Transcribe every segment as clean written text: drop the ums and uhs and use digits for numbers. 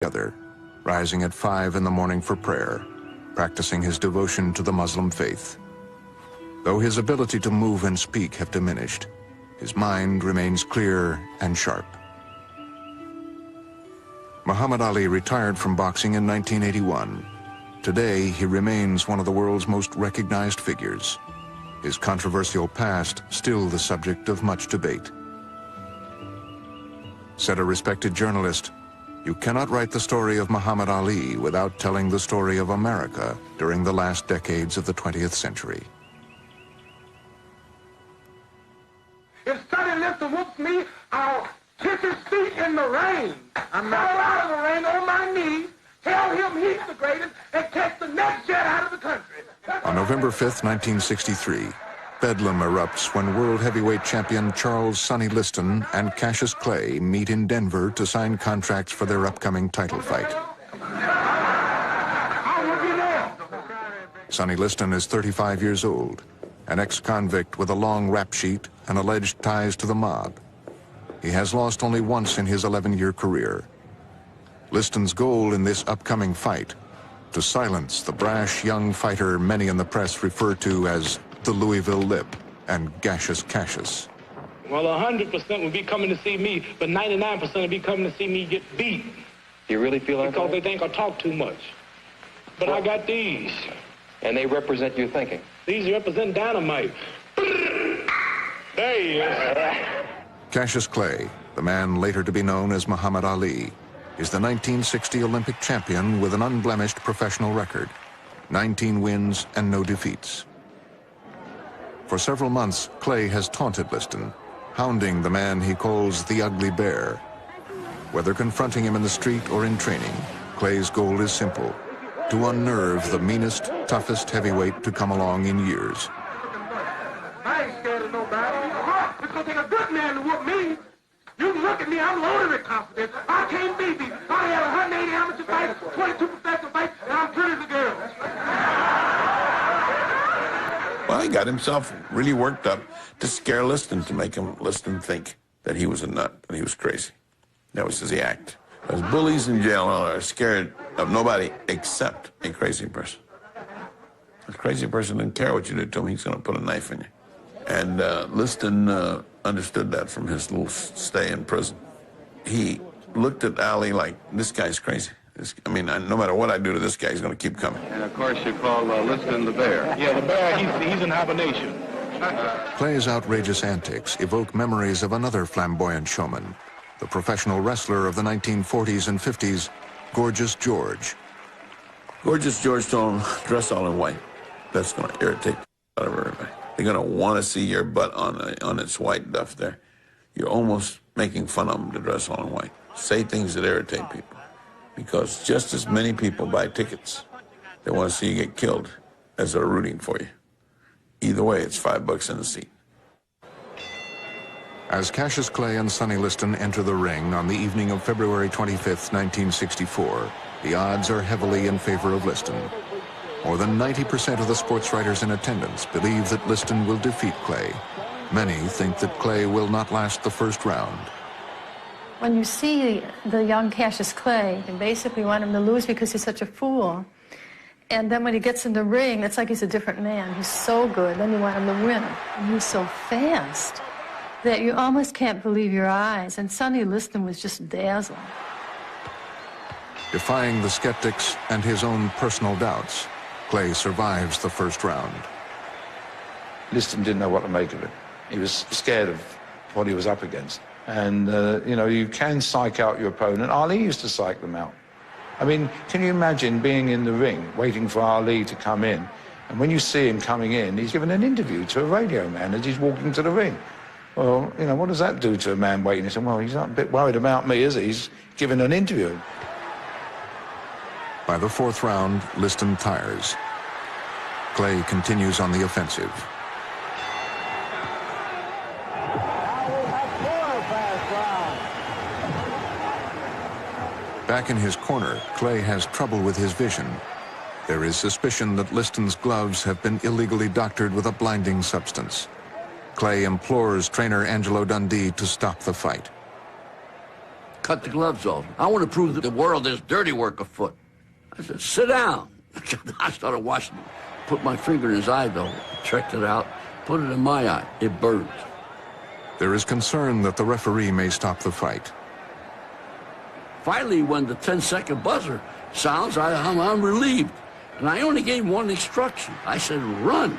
together, rising at 5 in the morning for prayer, practicing his devotion to the Muslim faith. Though his ability to move and speak have diminished, his mind remains clear and sharp. Muhammad Ali retired from boxing in 1981. Today, he remains one of the world's most recognized figures. His controversial past still the subject of much debate. Said a respected journalist, "You cannot write the story of Muhammad Ali without telling the story of America during the last decades of the 20th century." If Sonny Liston whoops me, I'll kiss his feet in the rain. I'm not out of the rain on my knees, tell him he's the greatest, and catch the next jet out of the country. On November 5th, 1963, bedlam erupts when world heavyweight champion Charles Sonny Liston and Cassius Clay meet in Denver to sign contracts for their upcoming title fight. Sonny Liston is 35 years old, an ex-convict with a long rap sheet and alleged ties to the mob. He has lost only once in his 11-year career. Liston's goal in this upcoming fight, to silence the brash young fighter many in the press refer to as the Louisville Lip and Gaseous Cassius. Well, 100% would be coming to see me, but 99% would be coming to see me get beat. You really feel that? Because they think I talk too much. But I got these. And they represent your thinking? These represent dynamite. There he is. Cassius Clay, the man later to be known as Muhammad Ali, is the 1960 Olympic champion with an unblemished professional record, 19 wins and no defeats. For several months, Clay has taunted Liston, hounding the man he calls the ugly bear. Whether confronting him in the street or in training, Clay's goal is simple: to unnerve the meanest, toughest heavyweight to come along in years. I ain't scared of nobody. It's gonna take a good man to whoop me. You can look at me, I'm loaded with confidence. I can't beat me. I had 180 amateur fights, 22 professional fights, and I'm pretty as a girl. Well, he got himself really worked up to scare Liston, to make Liston think that he was a nut, that he was crazy. That was his act. Because bullies in jail are scared of nobody except a crazy person. A crazy person doesn't care what you do to him, he's going to put a knife in you. And Liston understood that from his little stay in prison. He looked at Ali like, this guy's crazy. No matter what I do to this guy, he's going to keep coming. And of course you call Liston the bear. Yeah, the bear, he's in hibernation. Clay's outrageous antics evoke memories of another flamboyant showman, the professional wrestler of the 1940s and 50s, Gorgeous George. Gorgeous George told him, dress all in white. That's going to irritate the out of everybody. They're going to want to see your butt on its white duff there. You're almost making fun of them to dress all in white. Say things that irritate people. Because just as many people buy tickets, they want to see you get killed as they're rooting for you. Either way, it's $5 in the seat. As Cassius Clay and Sonny Liston enter the ring on the evening of February 25th, 1964, the odds are heavily in favor of Liston. More than 90% of the sports writers in attendance believe that Liston will defeat Clay. Many think that Clay will not last the first round. When you see the young Cassius Clay, you basically want him to lose because he's such a fool. And then when he gets in the ring, it's like he's a different man. He's so good. Then you want him to win. And he's so fast that you almost can't believe your eyes. And Sonny Liston was just dazzling. Defying the skeptics and his own personal doubts, Clay survives the first round. Liston didn't know what to make of it. He was scared of what he was up against. And, you can psych out your opponent. Ali used to psych them out. I mean, can you imagine being in the ring, waiting for Ali to come in, and when you see him coming in, he's giving an interview to a radio man as he's walking to the ring. Well, what does that do to a man waiting? He said, well, he's not a bit worried about me, is he? He's giving an interview. By the fourth round, Liston tires. Clay continues on the offensive. Back in his corner, Clay has trouble with his vision. There is suspicion that Liston's gloves have been illegally doctored with a blinding substance. Clay implores trainer Angelo Dundee to stop the fight. cut the gloves off. I want to prove to the world there's dirty work afoot. I said, sit down. I started washing it. Put my finger in his eye, though. Checked it out. Put it in my eye. It burns. There is concern that the referee may stop the fight. Finally, when the 10-second buzzer sounds, I'm relieved. And I only gave one instruction. I said, run.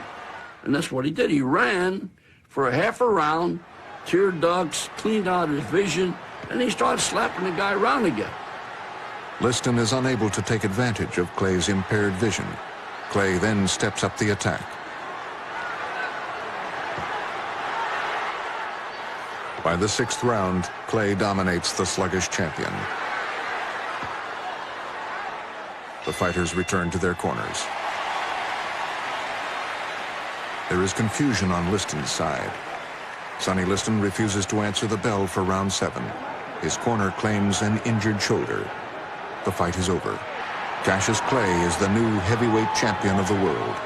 And that's what he did. He ran for a half a round, tear ducts, cleaned out his vision, and he started slapping the guy around again. Liston is unable to take advantage of Clay's impaired vision. Clay then steps up the attack. By the 6th round, Clay dominates the sluggish champion. The fighters return to their corners. There is confusion on Liston's side. Sonny Liston refuses to answer the bell for round 7. His corner claims an injured shoulder. The fight is over. Cassius Clay is the new heavyweight champion of the world.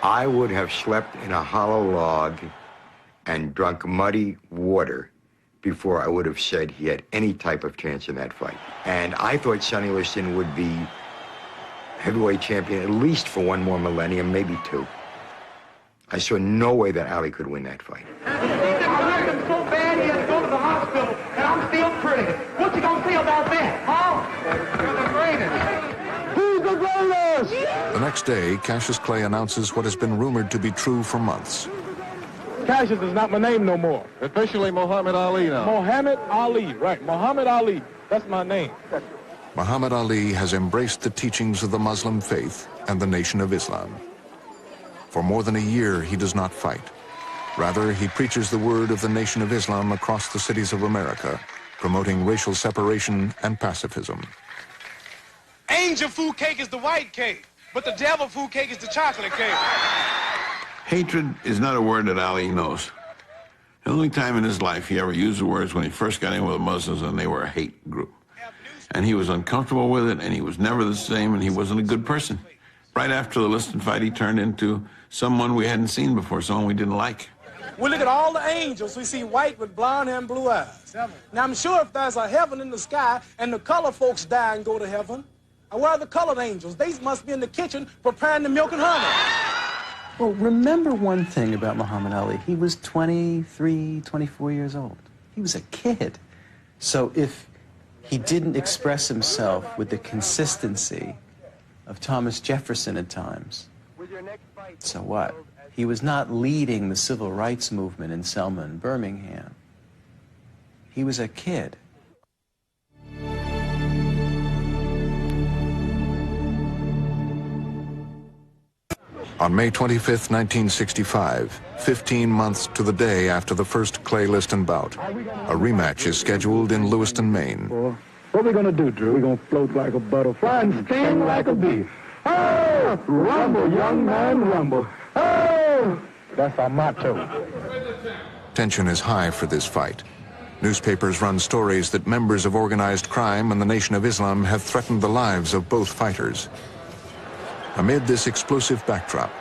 I would have slept in a hollow log and drunk muddy water before I would have said he had any type of chance in that fight. And I thought Sonny Liston would be heavyweight champion at least for 1 more millennium, maybe 2. I saw no way that Ali could win that fight. I hurt him so bad he had to go to the hospital, and I'm still pretty. What you gonna say about that, huh? You're the greatest. Who's the greatest? The next day, Cassius Clay announces what has been rumored to be true for months. Cassius is not my name no more. Officially Muhammad Ali now. Muhammad Ali, right. Muhammad Ali. That's my name. Muhammad Ali has embraced the teachings of the Muslim faith and the Nation of Islam. For more than a year, he does not fight. Rather, he preaches the word of the Nation of Islam across the cities of America, promoting racial separation and pacifism. Angel food cake is the white cake, but the devil food cake is the chocolate cake. Hatred is not a word that Ali knows. The only time in his life he ever used the words when he first got in with the Muslims, and they were a hate group. And he was uncomfortable with it, and he was never the same, and he wasn't a good person. Right after the Liston fight, he turned into someone we hadn't seen before, someone we didn't like. We look at all the angels. We see white with blonde hair and blue eyes. Now, I'm sure if there's a heaven in the sky and the colored folks die and go to heaven, where are the colored angels? They must be in the kitchen preparing the milk and honey. Well, remember one thing about Muhammad Ali. He was 23, 24 years old. He was a kid. So if he didn't express himself with the consistency of Thomas Jefferson at times, so what? He was not leading the civil rights movement in Selma and Birmingham. He was a kid. On May 25th, 1965, 15 months to the day after the first Clay-Liston bout, a rematch is scheduled in Lewiston, Maine. What we gonna do, Drew? We gonna float like a butterfly and sting like a bee. Oh, rumble, young man, rumble. Oh, that's our motto. Tension is high for this fight. Newspapers run stories that members of organized crime and the Nation of Islam have threatened the lives of both fighters. Amid this explosive backdrop,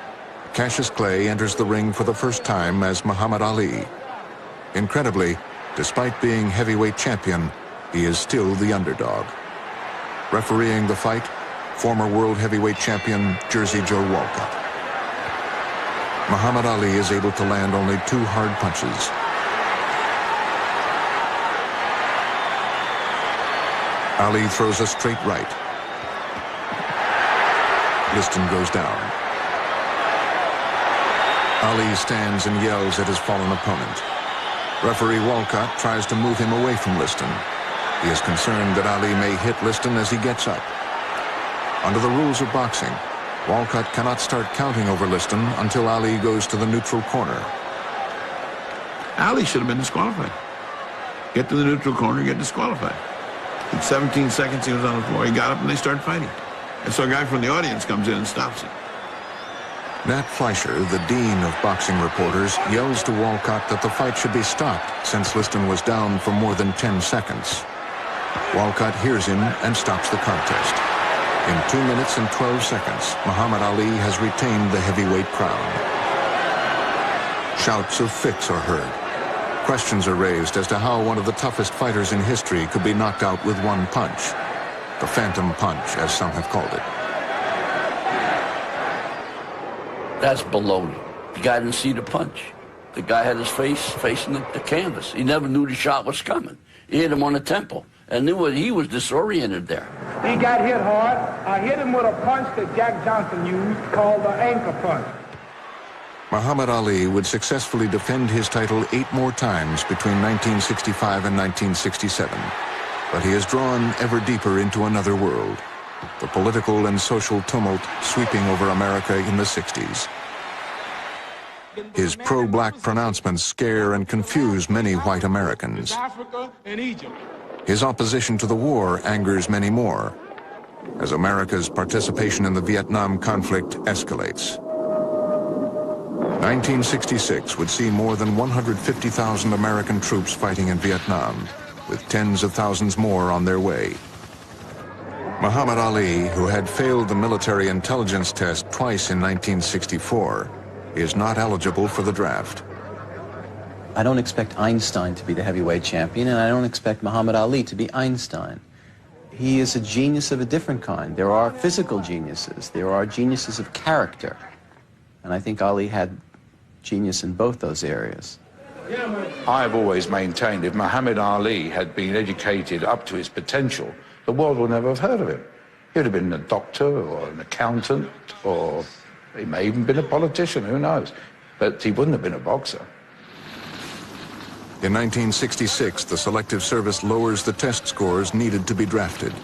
Cassius Clay enters the ring for the first time as Muhammad Ali. Incredibly, despite being heavyweight champion, he is still the underdog. Refereeing the fight, former world heavyweight champion Jersey Joe Walcott. Muhammad Ali is able to land only 2 hard punches. Ali throws a straight right. Liston goes down. Ali stands and yells at his fallen opponent. Referee Walcott tries to move him away from Liston. He is concerned that Ali may hit Liston as he gets up. Under the rules of boxing, Walcott cannot start counting over Liston until Ali goes to the neutral corner. Ali should have been disqualified. Get to the neutral corner, get disqualified. In 17 seconds, he was on the floor. He got up and they started fighting. And so a guy from the audience comes in and stops it. Nat Fleischer, the dean of boxing reporters, yells to Walcott that the fight should be stopped since Liston was down for more than 10 seconds. Walcott hears him and stops the contest. In 2 minutes and 12 seconds, Muhammad Ali has retained the heavyweight crown. Shouts of fits are heard. Questions are raised as to how one of the toughest fighters in history could be knocked out with one punch. The phantom punch, as some have called it. That's baloney. The guy didn't see the punch. The guy had his face facing the canvas. He never knew the shot was coming. He hit him on the temple and knew he was disoriented there. He got hit hard. I hit him with a punch that Jack Johnson used called the anchor punch. Muhammad Ali would successfully defend his title 8 more times between 1965 and 1967. But he is drawn ever deeper into another world, the political and social tumult sweeping over America in the 60s. His pro-black pronouncements scare and confuse many white Americans. His opposition to the war angers many more, as America's participation in the Vietnam conflict escalates. 1966 would see more than 150,000 American troops fighting in Vietnam, with tens of thousands more on their way. Muhammad Ali, who had failed the military intelligence test twice in 1964, is not eligible for the draft. I don't expect Einstein to be the heavyweight champion, and I don't expect Muhammad Ali to be Einstein. He is a genius of a different kind. There are physical geniuses. There are geniuses of character. And I think Ali had genius in both those areas. I've always maintained if Muhammad Ali had been educated up to his potential, the world would never have heard of him. He would have been a doctor or an accountant, or he may even been a politician, who knows? But he wouldn't have been a boxer. In 1966, the Selective Service lowers the test scores needed to be drafted.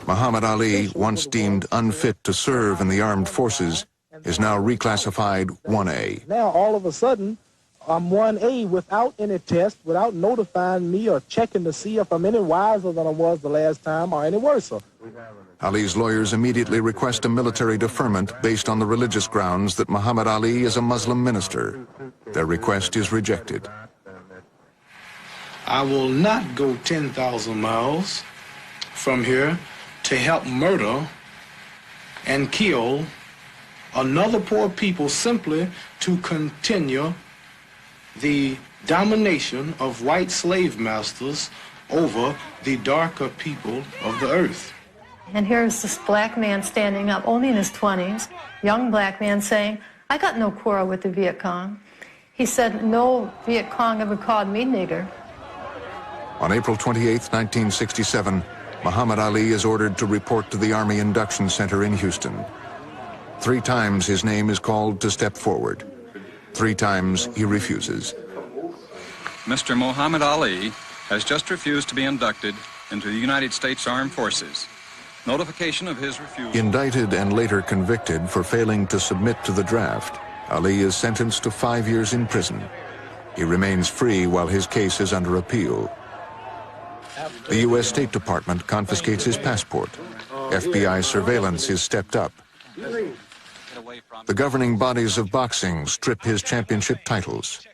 Muhammad Ali, once deemed unfit to serve in the armed forces, is now reclassified 1A. Now, all of a sudden, I'm 1A without any test, without notifying me or checking to see if I'm any wiser than I was the last time or any worse. Ali's lawyers immediately request a military deferment based on the religious grounds that Muhammad Ali is a Muslim minister. Their request is rejected. I will not go 10,000 miles from here to help murder and kill another poor people simply to continue the domination of white slave masters over the darker people of the earth. And here's this black man standing up, only in his 20s, young black man saying, I got no quarrel with the Viet Cong. He said, no Viet Cong ever called me nigger. On April 28, 1967, Muhammad Ali is ordered to report to the Army Induction Center in Houston. 3 times his name is called to step forward. 3 times he refuses. Mr. Muhammad Ali has just refused to be inducted into the United States Armed Forces. Notification of his refusal. Indicted and later convicted for failing to submit to the draft, Ali is sentenced to 5 years in prison. He remains free while his case is under appeal. The U.S. State Department confiscates his passport. FBI surveillance is stepped up. The governing bodies of boxing strip his championship titles.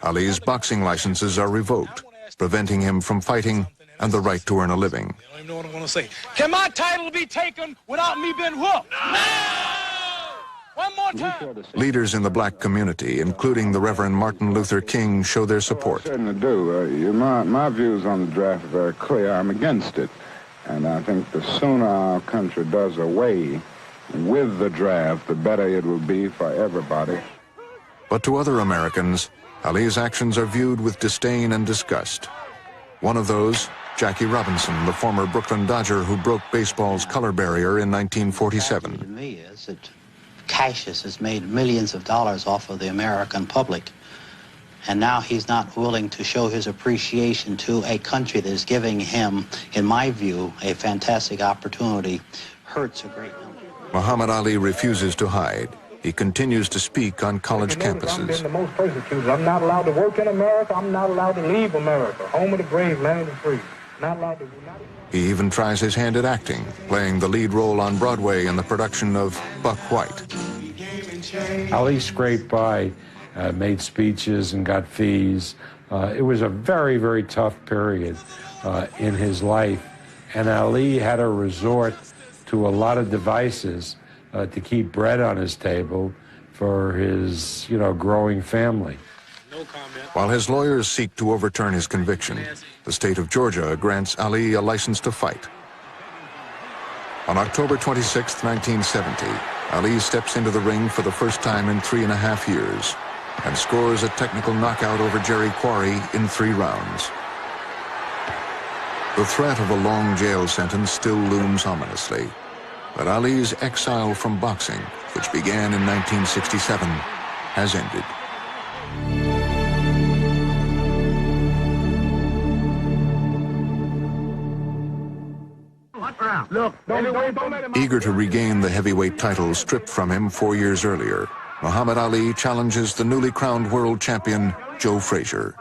Ali's boxing licenses are revoked, preventing him from fighting and the right to earn a living. I don't even know what I want to say. Can my title be taken without me being whooped? No! One more time. Leaders in the black community, including the Reverend Martin Luther King, show their support. Certainly do. My views on the draft are very clear. I'm against it. And I think the sooner our country does away with the draft, the better it will be for everybody. But to other Americans, Ali's actions are viewed with disdain and disgust. One of those, Jackie Robinson, the former Brooklyn Dodger who broke baseball's color barrier in 1947. To me is that Cassius has made millions of dollars off of the American public, and now he's not willing to show his appreciation to a country that is giving him, in my view, a fantastic opportunity. Hurts a great number. Muhammad Ali refuses to hide. He continues to speak on college campuses. I'm being the most persecuted. I'm not allowed to work in America. I'm not allowed to leave America. Home of the brave, land of the free. Not allowed to. He even tries his hand at acting, playing the lead role on Broadway in the production of Buck White. Ali scraped by, made speeches and got fees. It was a very, very tough period in his life, and Ali had to resort to a lot of devices to keep bread on his table for his, growing family. While his lawyers seek to overturn his conviction, the state of Georgia grants Ali a license to fight. On October 26, 1970, Ali steps into the ring for the first time in 3.5 years and scores a technical knockout over Jerry Quarry in 3 rounds. The threat of a long jail sentence still looms ominously, but Ali's exile from boxing, which began in 1967, has ended. Eager to regain the heavyweight title stripped from him 4 years earlier, Muhammad Ali challenges the newly crowned world champion, Joe Frazier.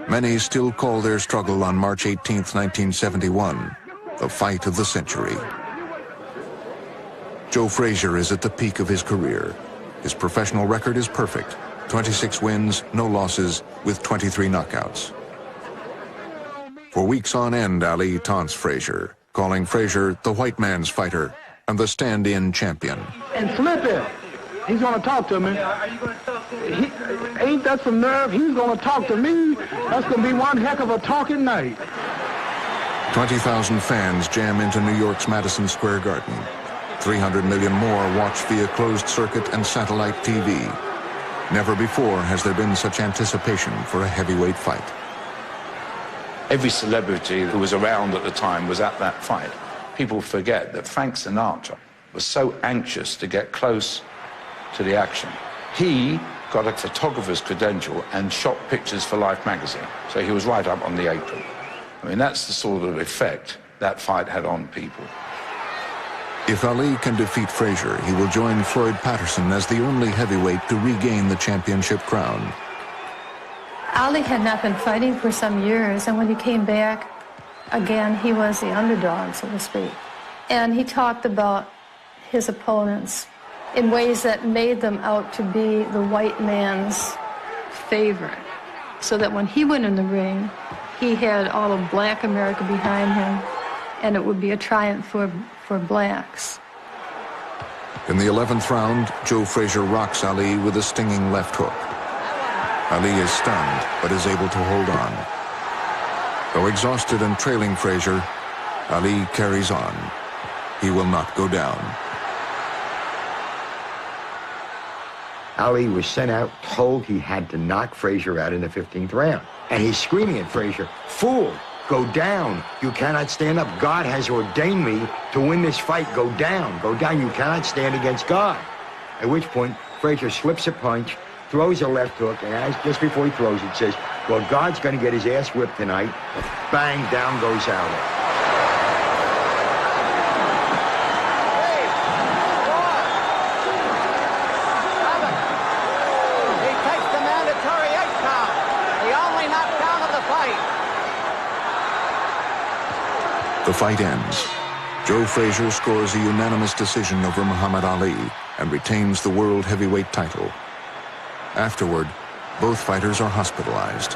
Many still call their struggle on March 18, 1971, the fight of the century. Joe Frazier is at the peak of his career. His professional record is perfect, 26 wins, no losses, with 23 knockouts. For weeks on end, Ali taunts Frazier, calling Frazier the white man's fighter and the stand-in champion. And flip it. He's going to talk to me. Ain't that some nerve? He's going to talk to me. That's going to be one heck of a talking night. 20,000 fans jam into New York's Madison Square Garden. 300 million more watch via closed circuit and satellite TV. Never before has there been such anticipation for a heavyweight fight. Every celebrity who was around at the time was at that fight. People forget that Frank Sinatra was so anxious to get close to the action. He got a photographer's credential and shot pictures for Life magazine, so he was right up on the apron. I mean, that's the sort of effect that fight had on people. If Ali can defeat Frazier, he will join Floyd Patterson as the only heavyweight to regain the championship crown. Ali had not been fighting for some years, and when he came back, again, he was the underdog, so to speak. And he talked about his opponents in ways that made them out to be the white man's favorite, so that when he went in the ring, he had all of black America behind him, and it would be a triumph for blacks. In the 11th round, Joe Frazier rocks Ali with a stinging left hook. Ali is stunned, but is able to hold on. Though exhausted and trailing Frazier, Ali carries on. He will not go down. Ali was sent out, told he had to knock Frazier out in the 15th round. And he's screaming at Frazier, "Fool, go down. You cannot stand up. God has ordained me to win this fight. Go down. Go down. You cannot stand against God." At which point, Frazier slips a punch, throws a left hook, and just before he throws it, says, "Well, God's going to get his ass whipped tonight." Bang, down goes Ali. He takes the mandatory 8 count. The only knockdown of the fight. The fight ends. Joe Frazier scores a unanimous decision over Muhammad Ali and retains the world heavyweight title. Afterward, both fighters are hospitalized.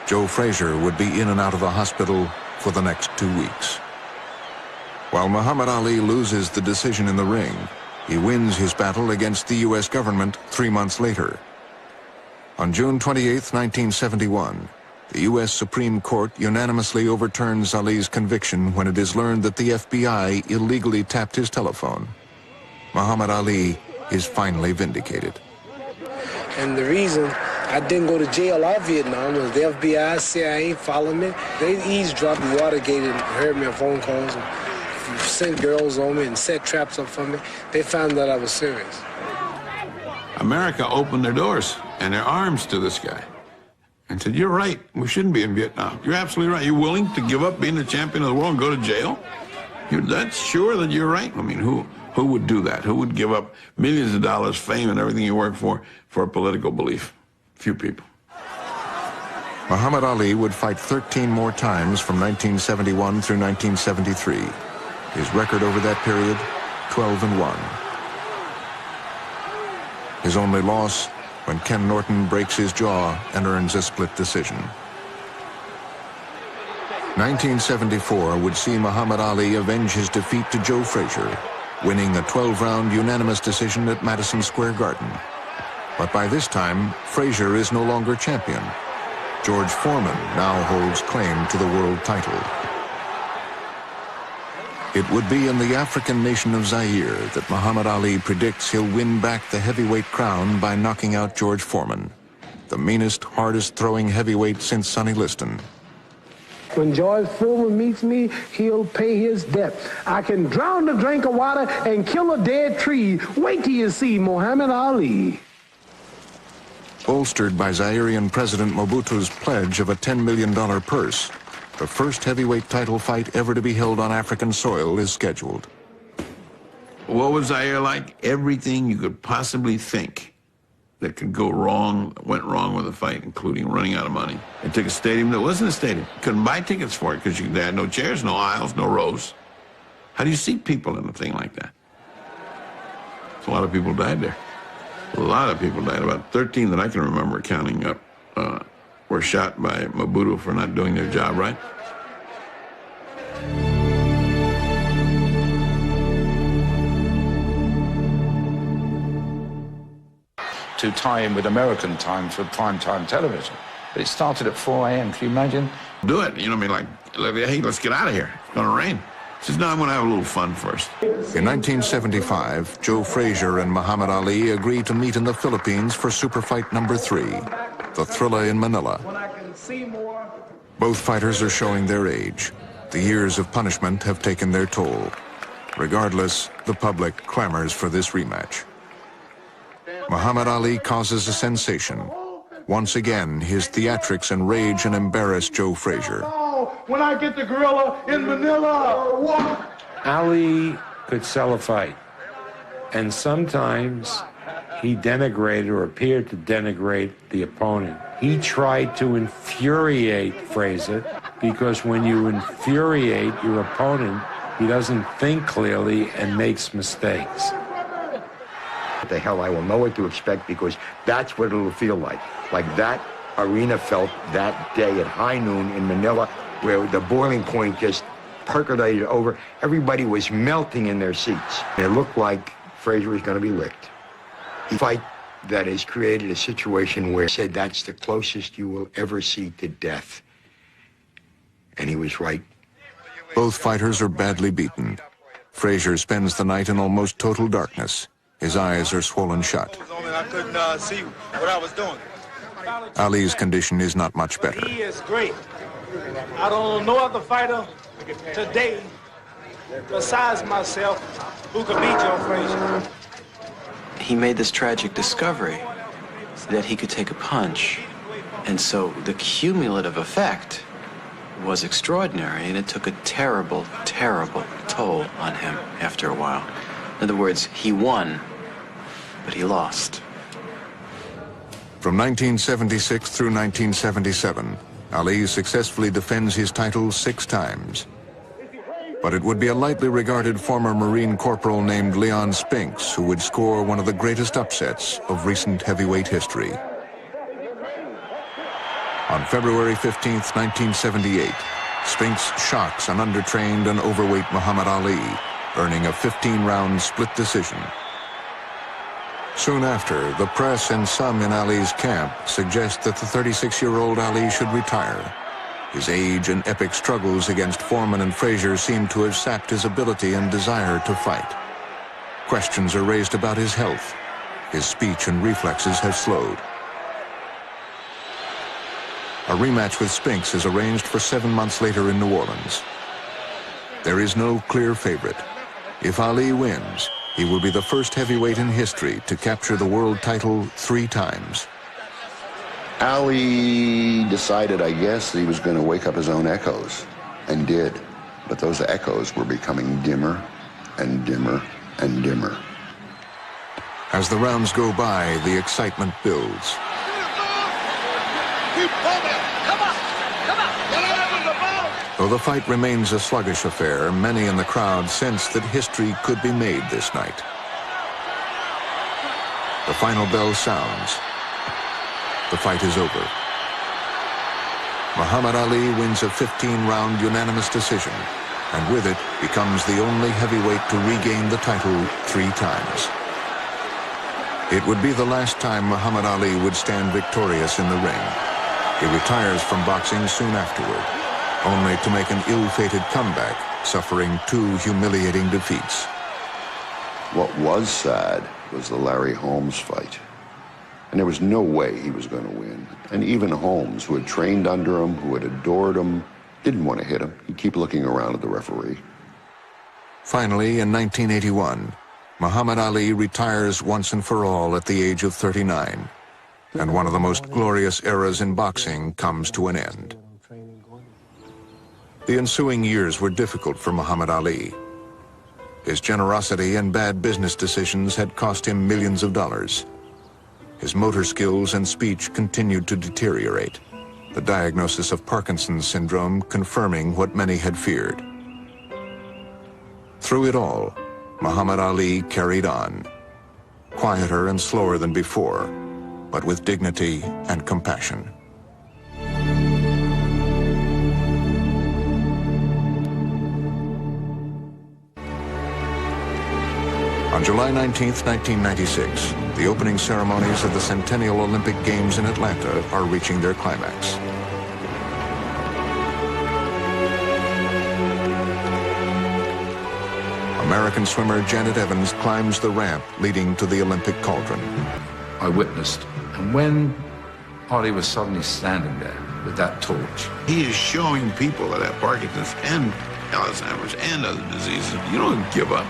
Joe Frazier would be in and out of the hospital for the next 2 weeks. While Muhammad Ali loses the decision in the ring, he wins his battle against the U.S. government 3 months later. On June 28, 1971, the U.S. Supreme Court unanimously overturns Ali's conviction when it is learned that the FBI illegally tapped his telephone. Muhammad Ali is finally vindicated. And the reason I didn't go to jail out of Vietnam was the FBI, CIA followed me. They eavesdropped and Watergate and heard me on phone calls and sent girls on me and set traps up for me. They found that I was serious. America opened their doors and their arms to this guy and said, "You're right, we shouldn't be in Vietnam. You're absolutely right. You're willing to give up being the champion of the world and go to jail? That's sure that you're right." I mean, who would do that? Who would give up millions of dollars, fame, and everything you work for a political belief? Few people. Muhammad Ali would fight 13 more times from 1971 through 1973. His record over that period, 12-1. His only loss, when Ken Norton breaks his jaw and earns a split decision. 1974 would see Muhammad Ali avenge his defeat to Joe Frazier, winning a 12-round unanimous decision at Madison Square Garden. But by this time, Frazier is no longer champion. George Foreman now holds claim to the world title. It would be in the African nation of Zaire that Muhammad Ali predicts he'll win back the heavyweight crown by knocking out George Foreman, the meanest, hardest-throwing heavyweight since Sonny Liston. When George Foreman meets me, he'll pay his debt. I can drown a drink of water and kill a dead tree. Wait till you see Muhammad Ali. Bolstered by Zairean President Mobutu's pledge of a $10 million purse, the first heavyweight title fight ever to be held on African soil is scheduled. What was Zaire like? Everything you could possibly think that could go wrong, went wrong with the fight, including running out of money. It took a stadium that wasn't a stadium. You couldn't buy tickets for it because they had no chairs, no aisles, no rows. How do you seat people in a thing like that? So a lot of people died there. A lot of people died. About 13 that I can remember counting up were shot by Mobutu for not doing their job right. To tie in with American time for primetime television. But it started at 4 a.m. Can you imagine? Do it. You know what I mean? Like, hey, let's get out of here. It's going to rain. He says, no, I'm going to have a little fun first. In 1975, Joe Frazier and Muhammad Ali agreed to meet in the Philippines for Super Fight number 3, the Thrilla in Manila. Both fighters are showing their age. The years of punishment have taken their toll. Regardless, the public clamors for this rematch. Muhammad Ali causes a sensation. Once again, his theatrics enrage and embarrass Joe Frazier. When I get the gorilla in Manila. Ali could sell a fight, and sometimes he denigrated or appeared to denigrate the opponent. He tried to infuriate Frazier because when you infuriate your opponent, he doesn't think clearly and makes mistakes. What the hell, I will know what to expect because that's what it'll feel like. Like that arena felt that day at high noon in Manila, where the boiling point just percolated over. Everybody was melting in their seats. It looked like Frazier was going to be licked. A fight that has created a situation where he said that's the closest you will ever see to death. And he was right. Both fighters are badly beaten. Frazier spends the night in almost total darkness. His eyes are swollen shut. I couldn't see what I was doing. Ali's condition is not much better. He is great. I don't know no other fighter today besides myself who could beat Joe Frazier. He made this tragic discovery that he could take a punch. And so the cumulative effect was extraordinary, and it took a terrible, terrible toll on him after a while. In other words, he won, but he lost. From 1976 through 1977, Ali successfully defends his title 6 times. But it would be a lightly regarded former Marine corporal named Leon Spinks who would score one of the greatest upsets of recent heavyweight history. On February 15th, 1978, Spinks shocks an undertrained and overweight Muhammad Ali, earning a 15-round split decision. Soon after, the press and some in Ali's camp suggest that the 36-year-old Ali should retire. His age and epic struggles against Foreman and Frazier seem to have sapped his ability and desire to fight. Questions are raised about his health. His speech and reflexes have slowed. A rematch with Spinks is arranged for 7 months later in New Orleans. There is no clear favorite. If Ali wins, he will be the first heavyweight in history to capture the world title 3 times. Ali decided, I guess, that he was going to wake up his own echoes, and did. But those echoes were becoming dimmer and dimmer and dimmer. As the rounds go by, the excitement builds. Though the fight remains a sluggish affair, many in the crowd sense that history could be made this night. The final bell sounds. The fight is over. Muhammad Ali wins a 15-round unanimous decision, and with it becomes the only heavyweight to regain the title 3 times. It would be the last time Muhammad Ali would stand victorious in the ring. He retires from boxing soon afterward, only to make an ill-fated comeback, suffering 2 humiliating defeats. What was sad was the Larry Holmes fight. And there was no way he was going to win. And even Holmes, who had trained under him, who had adored him, didn't want to hit him. He'd keep looking around at the referee. Finally, in 1981, Muhammad Ali retires once and for all at the age of 39, and one of the most glorious eras in boxing comes to an end. The ensuing years were difficult for Muhammad Ali. His generosity and bad business decisions had cost him millions of dollars. His motor skills and speech continued to deteriorate, the diagnosis of Parkinson's syndrome confirming what many had feared. Through it all, Muhammad Ali carried on, quieter and slower than before, but with dignity and compassion. On July 19, 1996, the opening ceremonies of the Centennial Olympic Games in Atlanta are reaching their climax. American swimmer Janet Evans climbs the ramp leading to the Olympic cauldron. I witnessed, and when Ali was suddenly standing there with that torch, He is showing people that have Parkinson's and Alzheimer's and other diseases, you don't give up.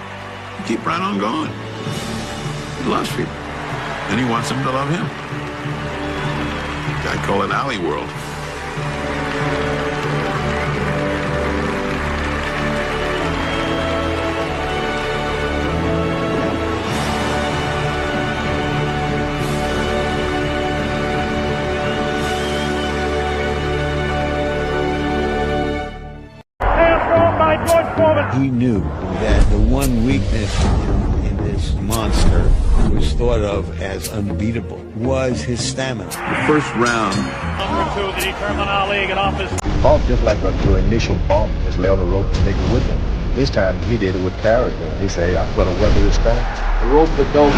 You keep right on going. He loves people, and he wants them to love him. I call it Ali World. He knew that the one weakness in this monster, who was thought of as unbeatable, was his stamina. The first round. Number 2 to determine Ali get off his... Fought just like the initial bump, just lay on the rope and take it with him. This time he did it with character. He said, hey, I'm going to weather this storm. The rope that don't